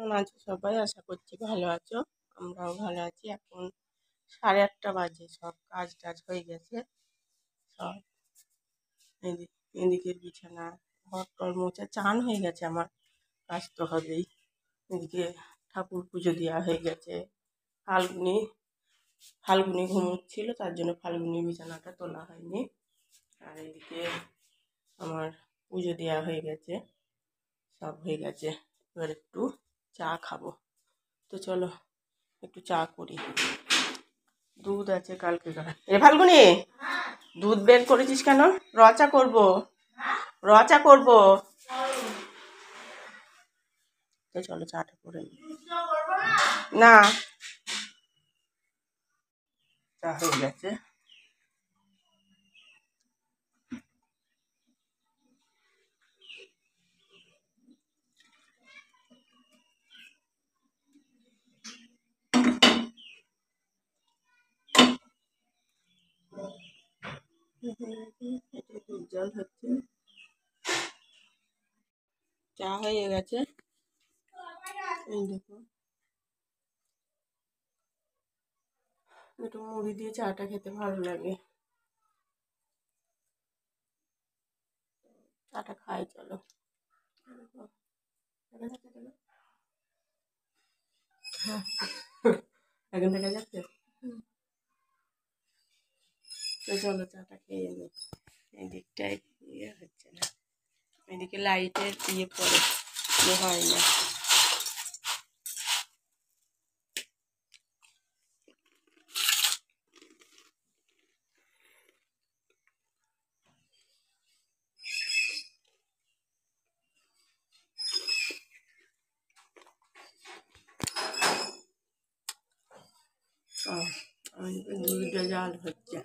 কেমন আছো সবাই? আশা করছি ভালো আছো। আমরাও ভালো আছি। এখন 8:30 বাজে, সব কাজ টাজ হয়ে গেছে। সব এদিকের বিছানা ঘর টর মোছা, চান হয়ে গেছে আমার, কাজ তো হবেই। এদিকে ঠাকুর পুজো দেওয়া হয়ে গেছে। ফাল্গুনি ফাল্গুনি ঘুমোচ্ছিল, তার জন্য ফাল্গুনি বিছানাটা তোলা হয়নি। আর এদিকে আমার পুজো দেওয়া হয়ে গেছে, সব হয়ে গেছে। এবার একটু চা খাবো, তো চলো একটু চা করি। দুধ আছে কালকে। এ ফাল্গুনি, দুধ বের করেছিস কেন? রচা করবো, রচা করবো। তো চলো চাটা করে নি। না, চা হয়ে গেছে। জল হচ্ছে, চা হয়ে গেছে। এই দেখো, একটু মুড়ি দিয়ে চাটা খেতে ভালো লাগে। চাটা খাই, চলো। এখন দেখা যাচ্ছে, তো চলো চাটা খেয়ে নি। এদিকটায় ইয়ে হচ্ছে না, এদিকে লাইটের ইয়ে পড়ে, ইয়ে হয় না। দুধটা জাল হচ্ছে।